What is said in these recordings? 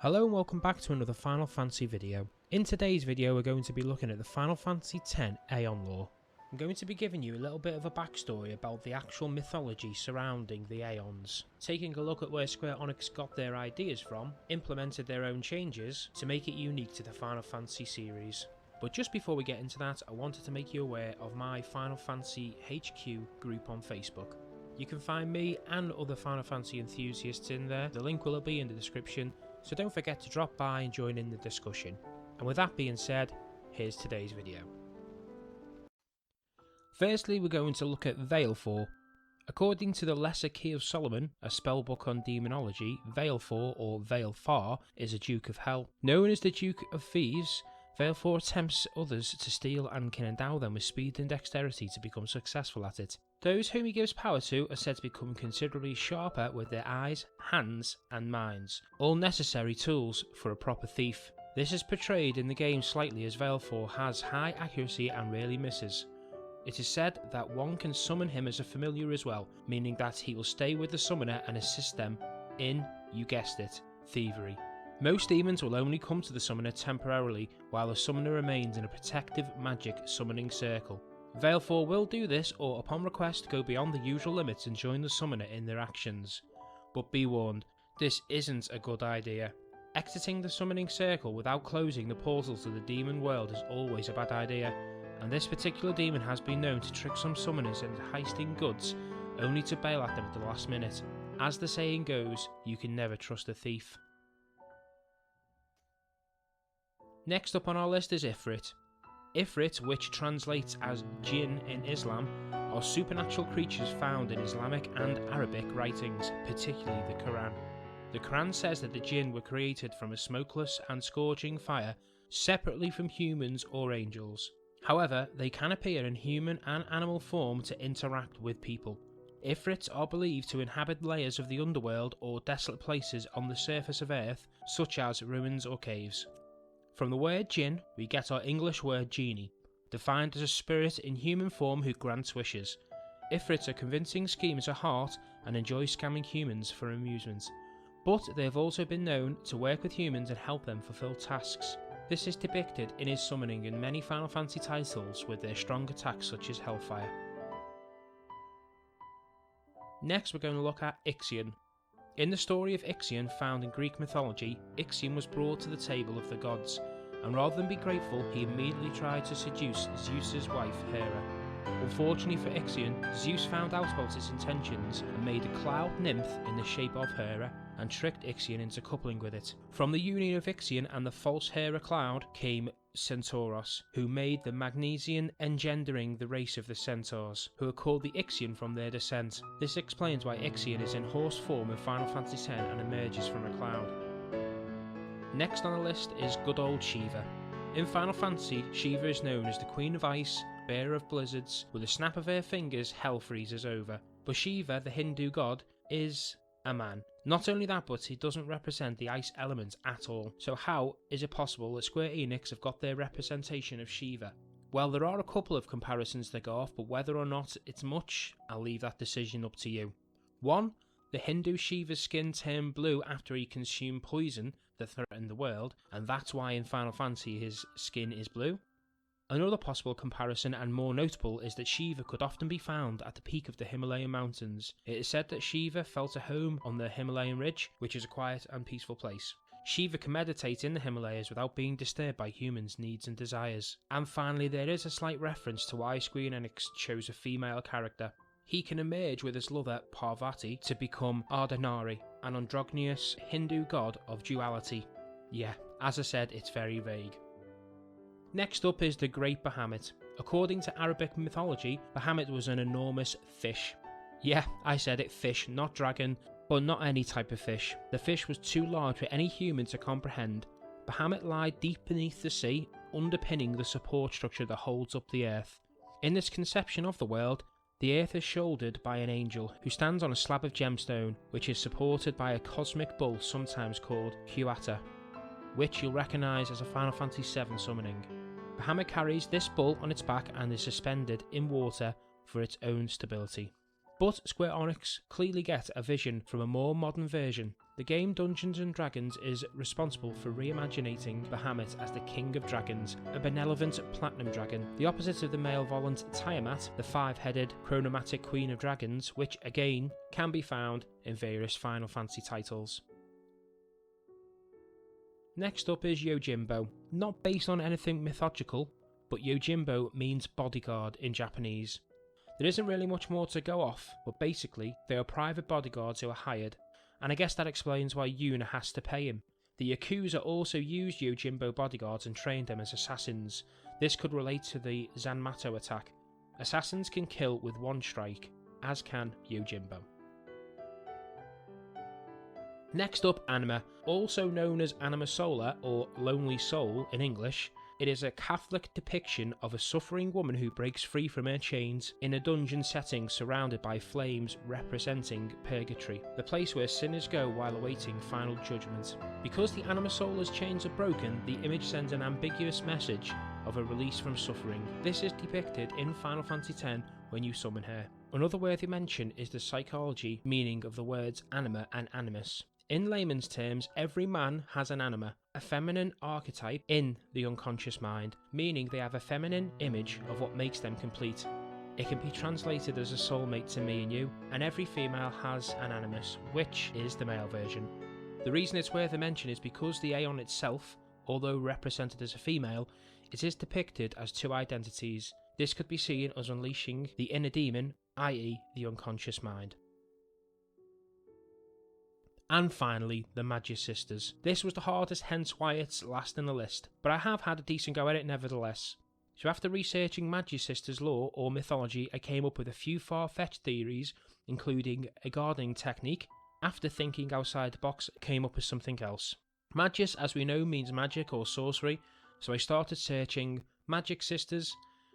Hello and welcome back to another Final Fantasy video. In today's video we're going to be looking at the Final Fantasy X Aeon Lore. I'm going to be giving you a little bit of a backstory about the actual mythology surrounding the Aeons, taking a look at where Square Enix got their ideas from, implemented their own changes to make it unique to the Final Fantasy series. But just before we get into that, I wanted to make you aware of my Final Fantasy HQ group on Facebook. You can find me and other Final Fantasy enthusiasts in there, the link will be in the description, so don't forget to drop by and join in the discussion. And with that being said, here's today's video. Firstly, we're going to look at Valefor. According to the Lesser Key of Solomon, a spellbook on demonology, Valefor or Valefor is a Duke of Hell. Known as the Duke of Thieves, Valefor tempts others to steal and can endow them with speed and dexterity to become successful at it. Those whom he gives power to are said to become considerably sharper with their eyes, hands and minds, all necessary tools for a proper thief. This is portrayed in the game slightly as Valefor has high accuracy and rarely misses. It is said that one can summon him as a familiar as well, meaning that he will stay with the summoner and assist them in, you guessed it, thievery. Most demons will only come to the summoner temporarily while the summoner remains in a protective magic summoning circle. Valefor will do this or upon request go beyond the usual limits and join the summoner in their actions. But be warned, this isn't a good idea. Exiting the summoning circle without closing the portal to the demon world is always a bad idea, and this particular demon has been known to trick some summoners into heisting goods only to bail at them at the last minute. As the saying goes, you can never trust a thief. Next up on our list is Ifrit. Ifrit, which translates as jinn in Islam, are supernatural creatures found in Islamic and Arabic writings, particularly the Quran. The Quran says that the jinn were created from a smokeless and scorching fire, separately from humans or angels. However, they can appear in human and animal form to interact with people. Ifrits are believed to inhabit layers of the underworld or desolate places on the surface of Earth, such as ruins or caves. From the word jinn, we get our English word genie, defined as a spirit in human form who grants wishes. Ifrits are convincing schemers at heart and enjoy scamming humans for amusement. But they have also been known to work with humans and help them fulfill tasks. This is depicted in his summoning in many Final Fantasy titles with their strong attacks such as Hellfire. Next we're going to look at Ixion. In the story of Ixion found in Greek mythology, Ixion was brought to the table of the gods, and rather than be grateful, he immediately tried to seduce Zeus's wife Hera. Unfortunately for Ixion, Zeus found out about his intentions and made a cloud nymph in the shape of Hera and tricked Ixion into coupling with it. From the union of Ixion and the false Hera cloud came Centauros, who made the Magnesian, engendering the race of the Centaurs, who are called the Ixion from their descent. This explains why Ixion is in horse form in Final Fantasy X and emerges from a cloud. Next on the list is good old Shiva. In Final Fantasy, Shiva is known as the Queen of Ice, bearer of blizzards. With a snap of her fingers, hell freezes over. But Shiva, the Hindu god, is a man. Not only that, but he doesn't represent the ice element at all. So how is it possible that Square Enix have got their representation of Shiva? Well, there are a couple of comparisons to go off, but whether or not it's much, I'll leave that decision up to you. 1. The Hindu Shiva's skin turned blue after he consumed poison that threatened the world, and that's why in Final Fantasy his skin is blue. Another possible comparison, and more notable, is that Shiva could often be found at the peak of the Himalayan mountains. It is said that Shiva felt at home on the Himalayan ridge, which is a quiet and peaceful place. Shiva can meditate in the Himalayas without being disturbed by humans' needs and desires. And finally, there is a slight reference to why Square Enix chose a female character. He can emerge with his lover Parvati to become Ardhanari, an androgynous Hindu god of duality. Yeah, as I said, it's very vague. Next up is the Great Bahamut. According to Arabic mythology, Bahamut was an enormous fish. Yeah, I said it, fish, not dragon, but not any type of fish. The fish was too large for any human to comprehend. Bahamut lied deep beneath the sea, underpinning the support structure that holds up the earth. In this conception of the world, the earth is shouldered by an angel who stands on a slab of gemstone, which is supported by a cosmic bull sometimes called Kuata, which you'll recognise as a Final Fantasy VII summoning. Bahamut carries this bull on its back and is suspended in water for its own stability. But Square Enix clearly get a vision from a more modern version. The game Dungeons & Dragons is responsible for reimaginating Bahamut as the king of dragons, a benevolent platinum dragon, the opposite of the malevolent Tiamat, the five-headed chronomatic queen of dragons, which again can be found in various Final Fantasy titles. Next up is Yojimbo. Not based on anything mythological, but Yojimbo means bodyguard in Japanese. There isn't really much more to go off, but basically they are private bodyguards who are hired, and I guess that explains why Yuna has to pay him. The Yakuza also used Yojimbo bodyguards and trained them as assassins. This could relate to the Zanmato attack. Assassins can kill with one strike, as can Yojimbo. Next up, Anima, also known as Anima Sola or Lonely Soul in English. It is a Catholic depiction of a suffering woman who breaks free from her chains in a dungeon setting surrounded by flames representing purgatory, the place where sinners go while awaiting final judgment. Because the Anima Sola's chains are broken, the image sends an ambiguous message of a release from suffering. This is depicted in Final Fantasy X when you summon her. Another worthy mention is the psychology meaning of the words anima and animus. In layman's terms, every man has an anima, a feminine archetype in the unconscious mind, meaning they have a feminine image of what makes them complete. It can be translated as a soulmate to me and you, and every female has an animus, which is the male version. The reason it's worth a mention is because the Aeon itself, although represented as a female, it is depicted as two identities. This could be seen as unleashing the inner demon, i.e. the unconscious mind. And finally, the Magus Sisters. This was the hardest, hence why it's last in the list, but I have had a decent go at it nevertheless. So after researching Magus Sisters lore or mythology, I came up with a few far-fetched theories, including a gardening technique. After thinking outside the box, I came up with something else. Magus, as we know, means magic or sorcery, so I started searching Magic Sisters,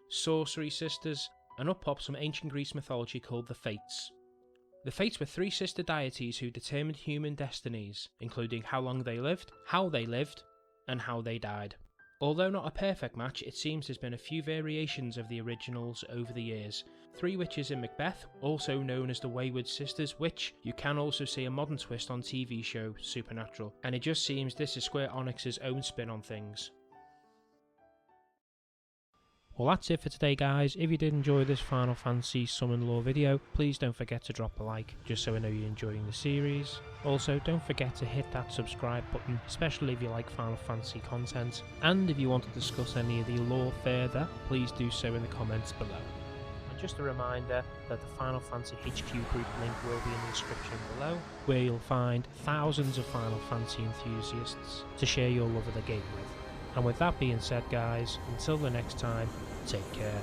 Sorcery Sisters, and up popped some ancient Greece mythology called the Fates. The Fates were three sister deities who determined human destinies, including how long they lived, and how they died. Although not a perfect match, it seems there's been a few variations of the originals over the years. Three witches in Macbeth, also known as the Wayward Sisters, which you can also see a modern twist on TV show Supernatural, and it just seems this is Square Enix's own spin on things. Well, that's it for today, guys. If you did enjoy this Final Fantasy Summon Lore video, please don't forget to drop a like, just so I know you're enjoying the series. Also, don't forget to hit that subscribe button, especially if you like Final Fantasy content. And if you want to discuss any of the lore further, please do so in the comments below. And just a reminder that the Final Fantasy HQ group link will be in the description below, where you'll find thousands of Final Fantasy enthusiasts to share your love of the game with. And with that being said, guys, until the next time, take care.